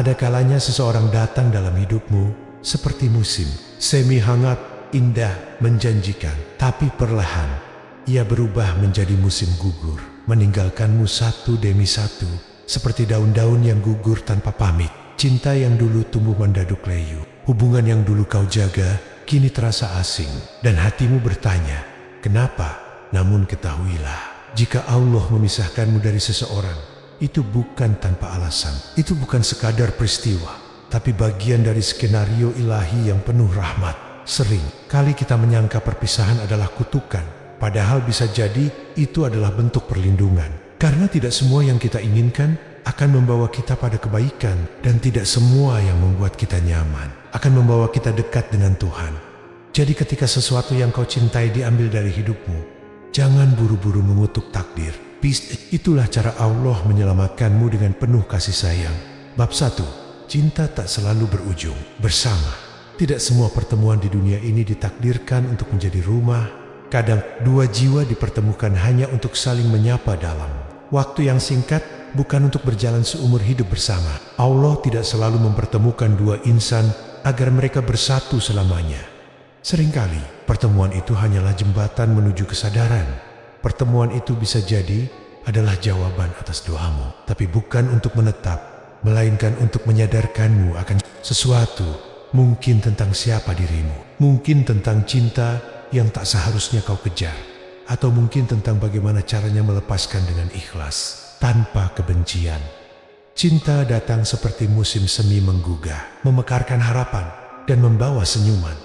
Ada kalanya seseorang datang dalam hidupmu seperti musim, semi hangat, indah, menjanjikan. Tapi perlahan, ia berubah menjadi musim gugur, meninggalkanmu satu demi satu, seperti daun-daun yang gugur tanpa pamit. Cinta yang dulu tumbuh mendaduk layu, hubungan yang dulu kau jaga, kini terasa asing. Dan hatimu bertanya, kenapa? Namun ketahuilah, jika Allah memisahkanmu dari seseorang, itu bukan tanpa alasan. Itu bukan sekadar peristiwa, tapi bagian dari skenario ilahi yang penuh rahmat. Sering kali kita menyangka perpisahan adalah kutukan, padahal bisa jadi itu adalah bentuk perlindungan. Karena tidak semua yang kita inginkan akan membawa kita pada kebaikan, dan tidak semua yang membuat kita nyaman akan membawa kita dekat dengan Tuhan. Jadi ketika sesuatu yang kau cintai diambil dari hidupmu, jangan buru-buru mengutuk takdir. Itulah cara Allah menyelamatkanmu dengan penuh kasih sayang. Bab 1. Cinta tak selalu berujung bersama. Tidak semua pertemuan di dunia ini ditakdirkan untuk menjadi rumah. Kadang dua jiwa dipertemukan hanya untuk saling menyapa dalam waktu yang singkat, bukan untuk berjalan seumur hidup bersama. Allah tidak selalu mempertemukan dua insan agar mereka bersatu selamanya. Seringkali pertemuan itu hanyalah jembatan menuju kesadaran. Pertemuan itu bisa jadi adalah jawaban atas doamu, tapi bukan untuk menetap, melainkan untuk menyadarkanmu akan sesuatu, mungkin tentang siapa dirimu, mungkin tentang cinta yang tak seharusnya kau kejar, atau mungkin tentang bagaimana caranya melepaskan dengan ikhlas, tanpa kebencian. Cinta datang seperti musim semi menggugah, memekarkan harapan, dan membawa senyuman.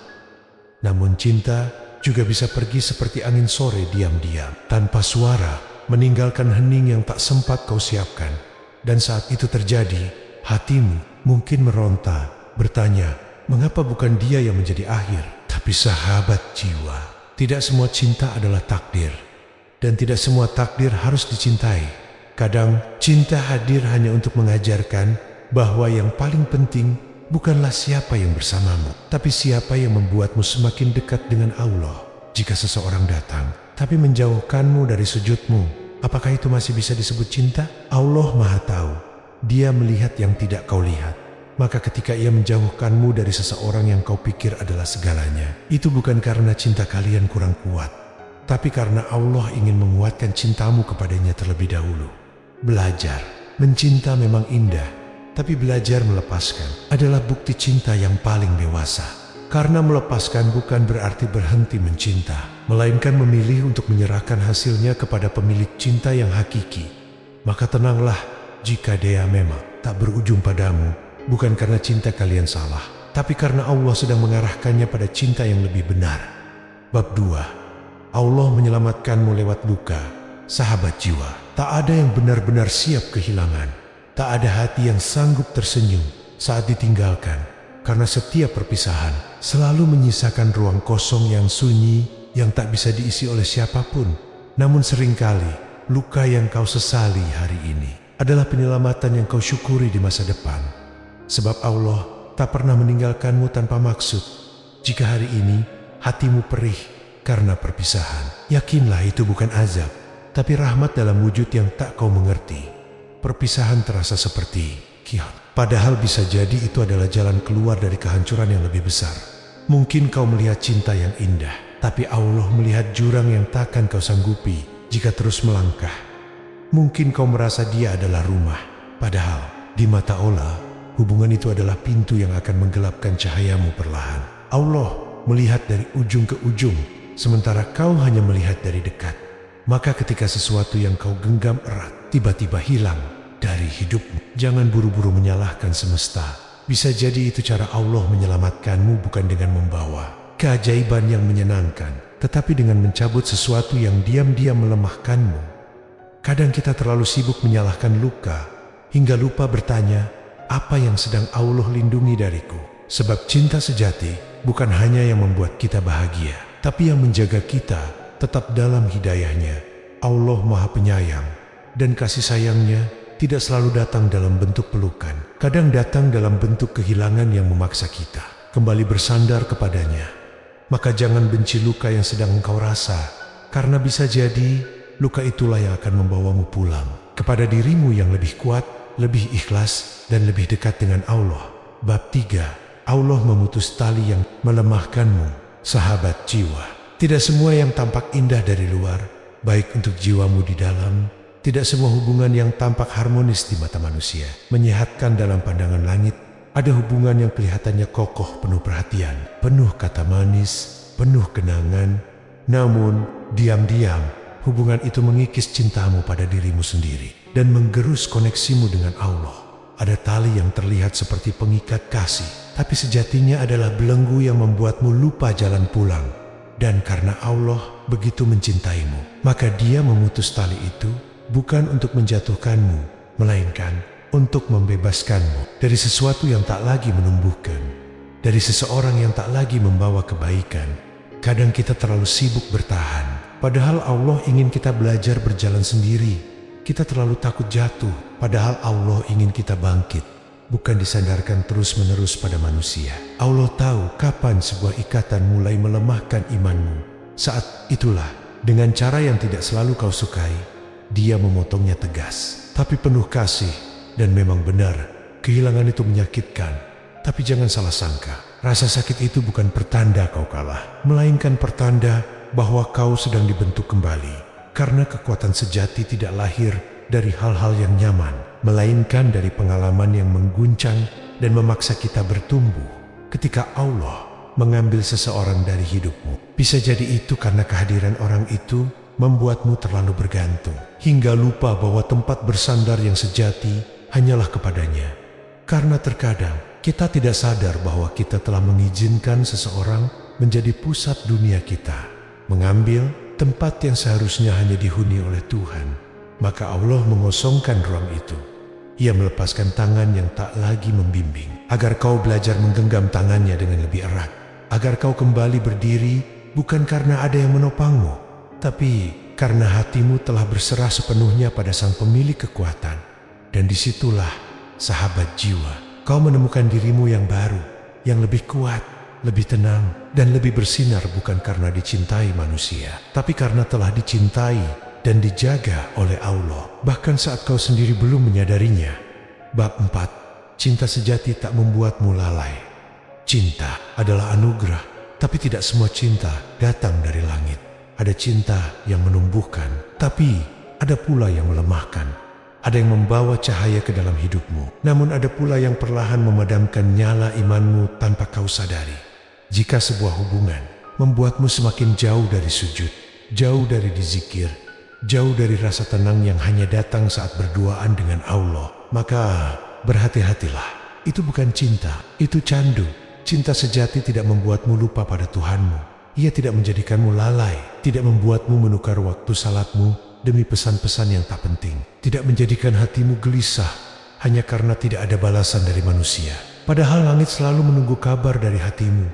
Namun cinta juga bisa pergi seperti angin sore diam-diam, tanpa suara, meninggalkan hening yang tak sempat kau siapkan. Dan saat itu terjadi, hatimu mungkin meronta, bertanya, mengapa bukan dia yang menjadi akhir, tapi sahabat jiwa. Tidak semua cinta adalah takdir, dan tidak semua takdir harus dicintai. Kadang cinta hadir hanya untuk mengajarkan bahwa yang paling penting bukanlah siapa yang bersamamu, tapi siapa yang membuatmu semakin dekat dengan Allah. Jika seseorang datang, tapi menjauhkanmu dari sujudmu, apakah itu masih bisa disebut cinta? Allah Maha Tahu. Dia melihat yang tidak kau lihat. Maka ketika ia menjauhkanmu dari seseorang yang kau pikir adalah segalanya, itu bukan karena cinta kalian kurang kuat, tapi karena Allah ingin menguatkan cintamu kepadanya terlebih dahulu. Belajar mencinta memang indah, tapi belajar melepaskan adalah bukti cinta yang paling dewasa. Karena melepaskan bukan berarti berhenti mencinta, melainkan memilih untuk menyerahkan hasilnya kepada pemilik cinta yang hakiki. Maka tenanglah jika dia memang tak berujung padamu, bukan karena cinta kalian salah, tapi karena Allah sedang mengarahkannya pada cinta yang lebih benar. Bab 2. Allah menyelamatkanmu lewat luka. Sahabat jiwa, tak ada yang benar-benar siap kehilangan. Tak ada hati yang sanggup tersenyum saat ditinggalkan, karena setiap perpisahan selalu menyisakan ruang kosong yang sunyi yang tak bisa diisi oleh siapapun. Namun seringkali luka yang kau sesali hari ini adalah penyelamatan yang kau syukuri di masa depan. Sebab Allah tak pernah meninggalkanmu tanpa maksud. Jika hari ini hatimu perih karena perpisahan, yakinlah itu bukan azab, tapi rahmat dalam wujud yang tak kau mengerti. Perpisahan terasa seperti kiat, padahal bisa jadi itu adalah jalan keluar dari kehancuran yang lebih besar. Mungkin kau melihat cinta yang indah, tapi Allah melihat jurang yang takkan kau sanggupi jika terus melangkah. Mungkin kau merasa dia adalah rumah, padahal di mata Allah, hubungan itu adalah pintu yang akan menggelapkan cahayamu perlahan. Allah melihat dari ujung ke ujung, sementara kau hanya melihat dari dekat. Maka ketika sesuatu yang kau genggam erat tiba-tiba hilang dari hidupmu, jangan buru-buru menyalahkan semesta. Bisa jadi itu cara Allah menyelamatkanmu, bukan dengan membawa keajaiban yang menyenangkan, tetapi dengan mencabut sesuatu yang diam-diam melemahkanmu. Kadang kita terlalu sibuk menyalahkan luka, hingga lupa bertanya, apa yang sedang Allah lindungi dariku? Sebab cinta sejati bukan hanya yang membuat kita bahagia, tapi yang menjaga kita tetap dalam hidayahnya. Allah Maha Penyayang, dan kasih sayangnya tidak selalu datang dalam bentuk pelukan. Kadang datang dalam bentuk kehilangan yang memaksa kita kembali bersandar kepadanya. Maka jangan benci luka yang sedang engkau rasa, karena bisa jadi luka itulah yang akan membawamu pulang kepada dirimu yang lebih kuat lebih ikhlas, dan lebih dekat dengan Allah. Bab 3. Allah memutus tali yang melemahkanmu. Sahabat jiwa. Tidak semua yang tampak indah dari luar, baik untuk jiwamu di dalam. Tidak semua hubungan yang tampak harmonis di mata manusia, menyehatkan dalam pandangan langit. Ada hubungan yang kelihatannya kokoh, penuh perhatian, penuh kata manis, penuh kenangan. Namun, diam-diam, hubungan itu mengikis cintamu pada dirimu sendiri dan menggerus koneksimu dengan Allah. Ada tali yang terlihat seperti pengikat kasih, tapi sejatinya adalah belenggu yang membuatmu lupa jalan pulang. Dan karena Allah begitu mencintaimu, maka Dia memutus tali itu bukan untuk menjatuhkanmu, melainkan untuk membebaskanmu dari sesuatu yang tak lagi menumbuhkan, dari seseorang yang tak lagi membawa kebaikan. Kadang kita terlalu sibuk bertahan, padahal Allah ingin kita belajar berjalan sendiri. Kita terlalu takut jatuh, padahal Allah ingin kita bangkit, bukan disandarkan terus-menerus pada manusia. Allah tahu kapan sebuah ikatan mulai melemahkan imanmu. Saat itulah, dengan cara yang tidak selalu kau sukai, Dia memotongnya tegas, tapi penuh kasih. Dan memang benar, kehilangan itu menyakitkan. Tapi jangan salah sangka, rasa sakit itu bukan pertanda kau kalah, melainkan pertanda bahwa kau sedang dibentuk kembali. Karena kekuatan sejati tidak lahir dari hal-hal yang nyaman, melainkan dari pengalaman yang mengguncang dan memaksa kita bertumbuh. Ketika Allah mengambil seseorang dari hidupmu, bisa jadi itu karena kehadiran orang itu membuatmu terlalu bergantung, hingga lupa bahwa tempat bersandar yang sejati hanyalah kepadanya. Karena terkadang kita tidak sadar bahwa kita telah mengizinkan seseorang menjadi pusat dunia kita, mengambil tempat yang seharusnya hanya dihuni oleh Tuhan. Maka Allah mengosongkan ruang itu. Ia melepaskan tangan yang tak lagi membimbing, agar kau belajar menggenggam tangannya dengan lebih erat, agar kau kembali berdiri bukan karena ada yang menopangmu, tapi karena hatimu telah berserah sepenuhnya pada Sang Pemilik kekuatan. Dan disitulah, sahabat jiwa, kau menemukan dirimu yang baru, yang lebih kuat, lebih tenang, dan lebih bersinar bukan karena dicintai manusia, tapi karena telah dicintai dan dijaga oleh Allah, bahkan saat kau sendiri belum menyadarinya. Bab 4. Cinta sejati tak membuatmu lalai. Cinta adalah anugerah, tapi tidak semua cinta datang dari langit. Ada cinta yang menumbuhkan, tapi ada pula yang melemahkan. Ada yang membawa cahaya ke dalam hidupmu, namun ada pula yang perlahan memadamkan nyala imanmu tanpa kau sadari. Jika sebuah hubungan membuatmu semakin jauh dari sujud, jauh dari dizikir, jauh dari rasa tenang yang hanya datang saat berduaan dengan Allah, maka berhati-hatilah. Itu bukan cinta, itu candu. Cinta sejati tidak membuatmu lupa pada Tuhanmu. Ia tidak menjadikanmu lalai, tidak membuatmu menukar waktu salatmu demi pesan-pesan yang tak penting, tidak menjadikan hatimu gelisah hanya karena tidak ada balasan dari manusia. Padahal langit selalu menunggu kabar dari hatimu.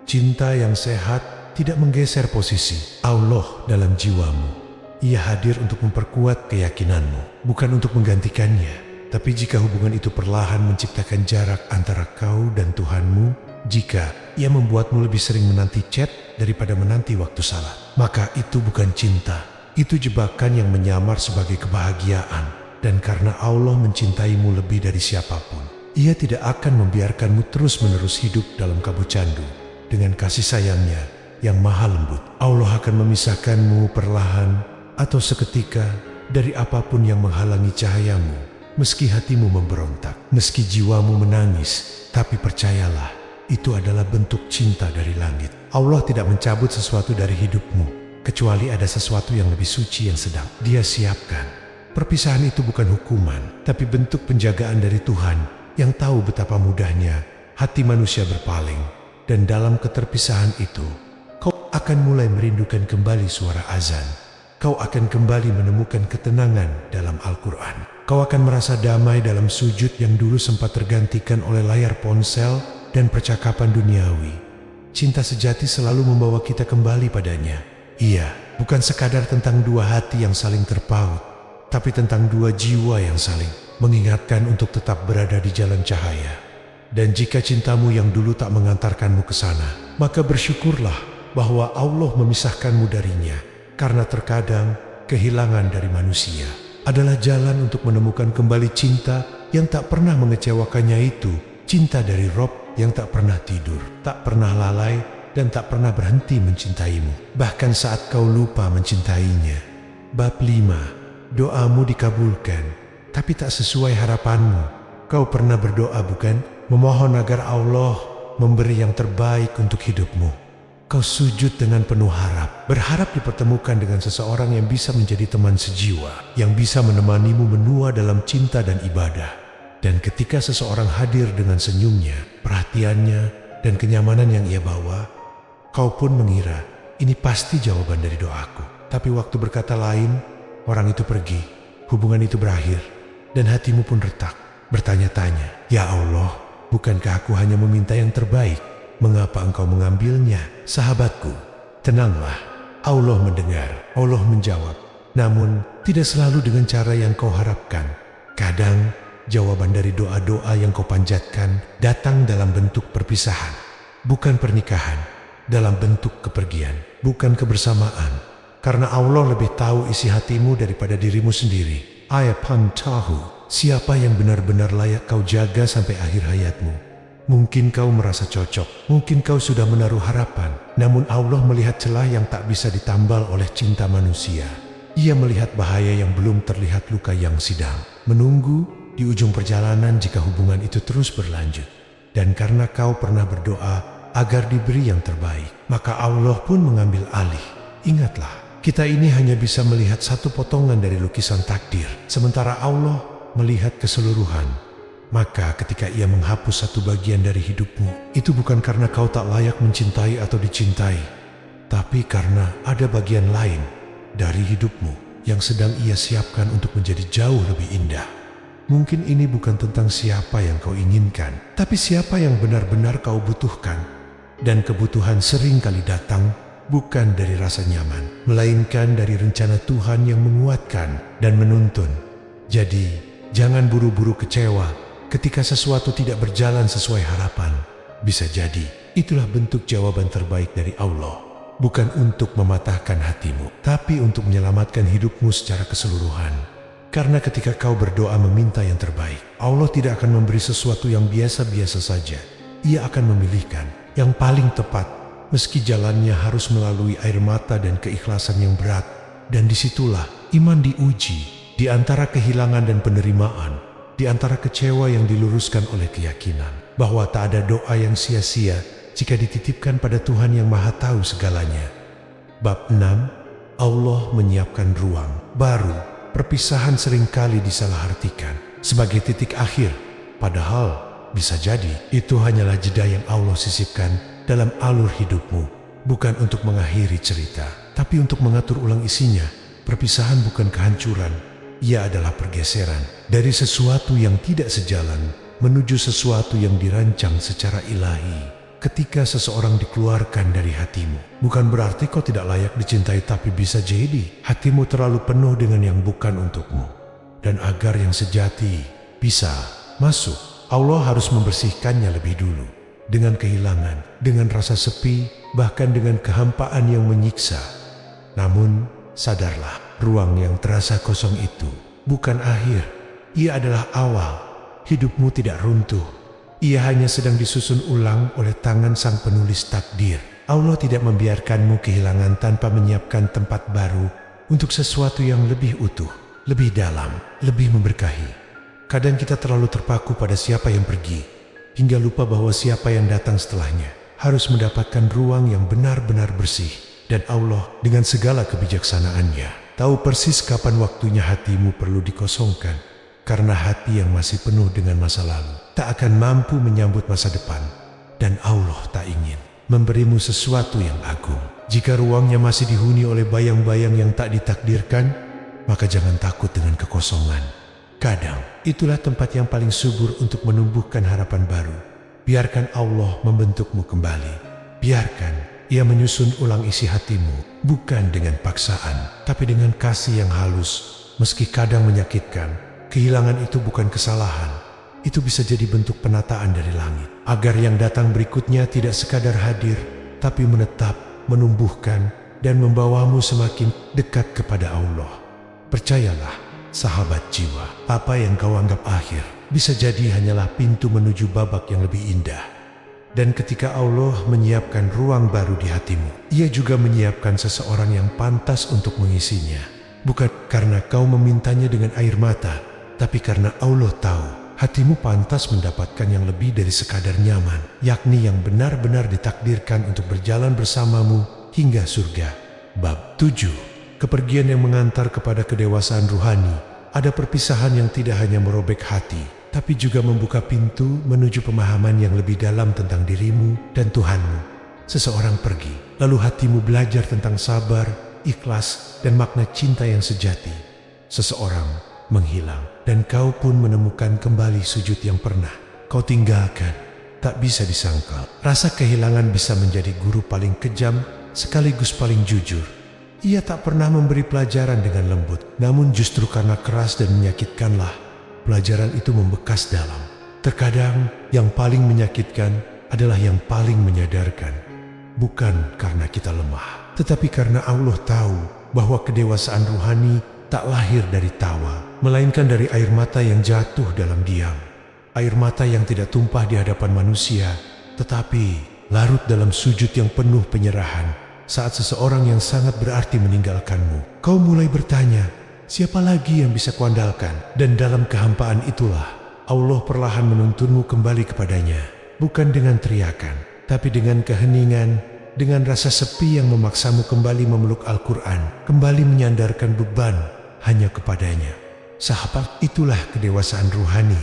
Cinta yang sehat tidak menggeser posisi Allah dalam jiwamu. Ia hadir untuk memperkuat keyakinanmu, bukan untuk menggantikannya. Tapi jika hubungan itu perlahan menciptakan jarak antara kau dan Tuhanmu, jika ia membuatmu lebih sering menanti chat daripada menanti waktu salat, maka itu bukan cinta. Itu jebakan yang menyamar sebagai kebahagiaan. Dan karena Allah mencintaimu lebih dari siapapun, Ia tidak akan membiarkanmu terus-menerus hidup dalam kabut candu. Dengan kasih sayangnya yang maha lembut, Allah akan memisahkanmu perlahan atau seketika dari apapun yang menghalangi cahayamu. Meski hatimu memberontak, meski jiwamu menangis, tapi percayalah, itu adalah bentuk cinta dari langit. Allah tidak mencabut sesuatu dari hidupmu, kecuali ada sesuatu yang lebih suci yang sedang Dia siapkan. Perpisahan itu bukan hukuman, tapi bentuk penjagaan dari Tuhan yang tahu betapa mudahnya hati manusia berpaling. Dan dalam keterpisahan itu, kau akan mulai merindukan kembali suara azan. Kau akan kembali menemukan ketenangan dalam Al-Quran. Kau akan merasa damai dalam sujud yang dulu sempat tergantikan oleh layar ponsel dan percakapan duniawi. Cinta sejati selalu membawa kita kembali padanya. Iya, bukan sekadar tentang dua hati yang saling terpaut, tapi tentang dua jiwa yang saling mengingatkan untuk tetap berada di jalan cahaya. Dan jika cintamu yang dulu tak mengantarkanmu ke sana, maka bersyukurlah bahwa Allah memisahkanmu darinya. Karena terkadang kehilangan dari manusia adalah jalan untuk menemukan kembali cinta yang tak pernah mengecewakannya itu cinta dari Rob yang tak pernah tidur, tak pernah lalai, dan tak pernah berhenti mencintaimu, bahkan saat kau lupa mencintainya. Bab 5. Doamu dikabulkan, tapi tak sesuai harapanmu. Kau pernah berdoa bukan? Memohon agar Allah memberi yang terbaik untuk hidupmu. Kau sujud dengan penuh harap, berharap dipertemukan dengan seseorang yang bisa menjadi teman sejiwa, yang bisa menemanimu menua dalam cinta dan ibadah. Dan ketika seseorang hadir dengan senyumnya, perhatiannya, dan kenyamanan yang ia bawa, kau pun mengira ini pasti jawaban dari doaku. Tapi waktu berkata lain, orang itu pergi, hubungan itu berakhir, dan hatimu pun retak, bertanya-tanya, "Ya Allah, bukankah aku hanya meminta yang terbaik? Mengapa engkau mengambilnya?" Sahabatku, tenanglah. Allah mendengar, Allah menjawab. Namun, tidak selalu dengan cara yang kau harapkan. Kadang, jawaban dari doa-doa yang kau panjatkan datang dalam bentuk perpisahan. Bukan pernikahan, dalam bentuk kepergian. Bukan kebersamaan. Karena Allah lebih tahu isi hatimu daripada dirimu sendiri. Ayapan tahu siapa yang benar-benar layak kau jaga sampai akhir hayatmu. Mungkin kau merasa cocok, mungkin kau sudah menaruh harapan, namun Allah melihat celah yang tak bisa ditambal oleh cinta manusia. Ia melihat bahaya yang belum terlihat, luka yang sidang menunggu di ujung perjalanan jika hubungan itu terus berlanjut. Dan karena kau pernah berdoa agar diberi yang terbaik, maka Allah pun mengambil alih. Ingatlah, kita ini hanya bisa melihat satu potongan dari lukisan takdir, sementara Allah melihat keseluruhan. Maka ketika ia menghapus satu bagian dari hidupmu, itu bukan karena kau tak layak mencintai atau dicintai, tapi karena ada bagian lain dari hidupmu yang sedang ia siapkan untuk menjadi jauh lebih indah. Mungkin ini bukan tentang siapa yang kau inginkan, tapi siapa yang benar-benar kau butuhkan. Dan kebutuhan sering kali datang bukan dari rasa nyaman, melainkan dari rencana Tuhan yang menguatkan dan menuntun. Jadi, jangan buru-buru kecewa ketika sesuatu tidak berjalan sesuai harapan. Bisa jadi, itulah bentuk jawaban terbaik dari Allah. Bukan untuk mematahkan hatimu, tapi untuk menyelamatkan hidupmu secara keseluruhan. Karena ketika kau berdoa meminta yang terbaik, Allah tidak akan memberi sesuatu yang biasa-biasa saja. Ia akan memilihkan yang paling tepat, meski jalannya harus melalui air mata dan keikhlasan yang berat. Dan disitulah iman diuji, di antara kehilangan dan penerimaan, di antara kecewa yang diluruskan oleh keyakinan bahwa tak ada doa yang sia-sia jika dititipkan pada Tuhan yang Maha Tahu segalanya. Bab 6. Allah menyiapkan ruang baru. Perpisahan seringkali disalahartikan sebagai titik akhir, padahal bisa jadi itu hanyalah jeda yang Allah sisipkan dalam alur hidupmu, bukan untuk mengakhiri cerita, tapi untuk mengatur ulang isinya. Perpisahan bukan kehancuran, ia adalah pergeseran dari sesuatu yang tidak sejalan menuju sesuatu yang dirancang secara ilahi. Ketika seseorang dikeluarkan dari hatimu, bukan berarti kau tidak layak dicintai, tapi bisa jadi hatimu terlalu penuh dengan yang bukan untukmu. Dan agar yang sejati bisa masuk, Allah harus membersihkannya lebih dulu. Dengan kehilangan, dengan rasa sepi, bahkan dengan kehampaan yang menyiksa. Namun, sadarlah, ruang yang terasa kosong itu bukan akhir, ia adalah awal. Hidupmu tidak runtuh, ia hanya sedang disusun ulang oleh tangan sang penulis takdir. Allah tidak membiarkanmu kehilangan tanpa menyiapkan tempat baru untuk sesuatu yang lebih utuh, lebih dalam, lebih memberkahi. Kadang kita terlalu terpaku pada siapa yang pergi, hingga lupa bahwa siapa yang datang setelahnya harus mendapatkan ruang yang benar-benar bersih. Dan Allah dengan segala kebijaksanaannya tahu persis kapan waktunya hatimu perlu dikosongkan. Karena hati yang masih penuh dengan masa lalu tak akan mampu menyambut masa depan. Dan Allah tak ingin memberimu sesuatu yang agung. Jika ruangnya masih dihuni oleh bayang-bayang yang tak ditakdirkan, maka jangan takut dengan kekosongan. Kadang itulah tempat yang paling subur untuk menumbuhkan harapan baru. Biarkan Allah membentukmu kembali. Biarkan Ia menyusun ulang isi hatimu, bukan dengan paksaan, tapi dengan kasih yang halus. Meski kadang menyakitkan, kehilangan itu bukan kesalahan. Itu bisa jadi bentuk penataan dari langit, agar yang datang berikutnya tidak sekadar hadir, tapi menetap, menumbuhkan, dan membawamu semakin dekat kepada Allah. Percayalah, Sahabat jiwa, apa yang kau anggap akhir bisa jadi hanyalah pintu menuju babak yang lebih indah. Dan ketika Allah menyiapkan ruang baru di hatimu, Ia juga menyiapkan seseorang yang pantas untuk mengisinya. Bukan karena kau memintanya dengan air mata, tapi karena Allah tahu hatimu pantas mendapatkan yang lebih dari sekadar nyaman, yakni yang benar-benar ditakdirkan untuk berjalan bersamamu hingga surga. Bab 7. Kepergian yang mengantar kepada kedewasaan ruhani. Ada perpisahan yang tidak hanya merobek hati, tapi juga membuka pintu menuju pemahaman yang lebih dalam tentang dirimu dan Tuhanmu. Seseorang pergi, lalu hatimu belajar tentang sabar, ikhlas, dan makna cinta yang sejati. Seseorang menghilang, dan kau pun menemukan kembali sujud yang pernah kau tinggalkan. Tak bisa disangkal, rasa kehilangan bisa menjadi guru paling kejam sekaligus paling jujur. Ia tak pernah memberi pelajaran dengan lembut, namun justru karena keras dan menyakitkanlah, pelajaran itu membekas dalam. Terkadang yang paling menyakitkan adalah yang paling menyadarkan. Bukan karena kita lemah, tetapi karena Allah tahu bahwa kedewasaan ruhani tak lahir dari tawa, melainkan dari air mata yang jatuh dalam diam. Air mata yang tidak tumpah di hadapan manusia, tetapi larut dalam sujud yang penuh penyerahan. Saat seseorang yang sangat berarti meninggalkanmu, kau mulai bertanya, siapa lagi yang bisa kuandalkan? Dan dalam kehampaan itulah Allah perlahan menuntunmu kembali kepadanya. Bukan dengan teriakan, tapi dengan keheningan, dengan rasa sepi yang memaksamu kembali memeluk Al-Quran, kembali menyandarkan beban hanya kepadanya. Sahabat, itulah kedewasaan ruhani.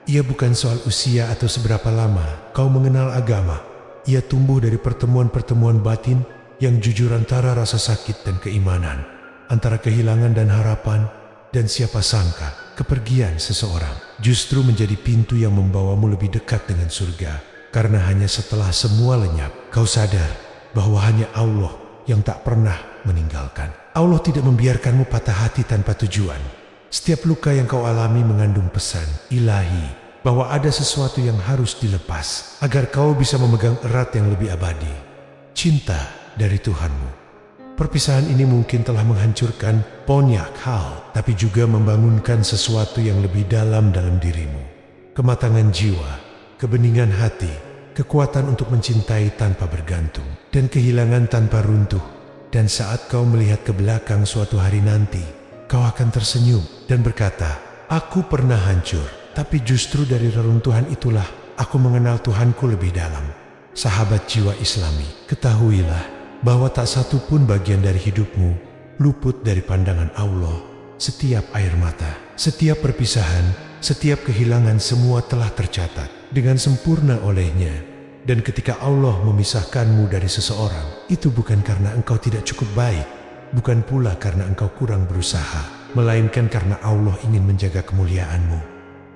Ia bukan soal usia atau seberapa lama kau mengenal agama. Ia tumbuh dari pertemuan-pertemuan batin yang jujur antara rasa sakit dan keimanan, antara kehilangan dan harapan. Dan siapa sangka kepergian seseorang justru menjadi pintu yang membawamu lebih dekat dengan surga. Karena hanya setelah semua lenyap, kau sadar bahwa hanya Allah yang tak pernah meninggalkan. Allah tidak membiarkanmu patah hati tanpa tujuan. Setiap luka yang kau alami mengandung pesan ilahi bahwa ada sesuatu yang harus dilepas agar kau bisa memegang erat yang lebih abadi, cinta dari Tuhanmu. Perpisahan ini mungkin telah menghancurkan banyak hal, tapi juga membangunkan sesuatu yang lebih dalam dirimu. Kematangan jiwa, kebeningan hati, kekuatan untuk mencintai tanpa bergantung, dan kehilangan tanpa runtuh. Dan saat kau melihat ke belakang suatu hari nanti, kau akan tersenyum dan berkata, aku pernah hancur, tapi justru dari reruntuhan itulah aku mengenal Tuhanku lebih dalam. Sahabat jiwa Islami, ketahuilah bahwa tak satu pun bagian dari hidupmu luput dari pandangan Allah. Setiap air mata, setiap perpisahan, setiap kehilangan, semua telah tercatat dengan sempurna olehnya. Dan ketika Allah memisahkanmu dari seseorang, itu bukan karena engkau tidak cukup baik, bukan pula karena engkau kurang berusaha, melainkan karena Allah ingin menjaga kemuliaanmu.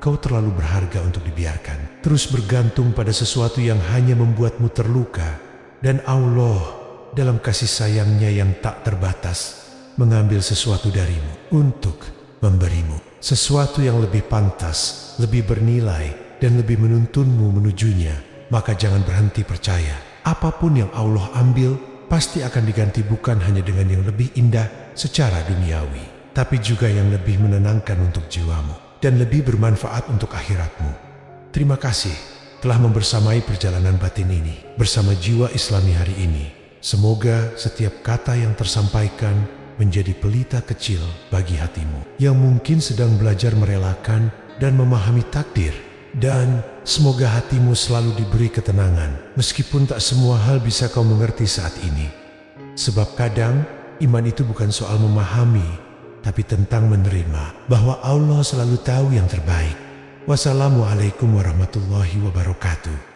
Kau terlalu berharga untuk dibiarkan terus bergantung pada sesuatu yang hanya membuatmu terluka. Dan Allah dalam kasih sayangnya yang tak terbatas mengambil sesuatu darimu untuk memberimu sesuatu yang lebih pantas, lebih bernilai, dan lebih menuntunmu menujunya. Maka jangan berhenti percaya, apapun yang Allah ambil pasti akan diganti, bukan hanya dengan yang lebih indah secara duniawi, tapi juga yang lebih menenangkan untuk jiwamu dan lebih bermanfaat untuk akhiratmu. Terima kasih telah membersamai perjalanan batin ini bersama Jiwa Islami hari ini. Semoga setiap kata yang tersampaikan menjadi pelita kecil bagi hatimu yang mungkin sedang belajar merelakan dan memahami takdir. Dan semoga hatimu selalu diberi ketenangan meskipun tak semua hal bisa kau mengerti saat ini. Sebab kadang iman itu bukan soal memahami, tapi tentang menerima bahwa Allah selalu tahu yang terbaik. Wassalamualaikum warahmatullahi wabarakatuh.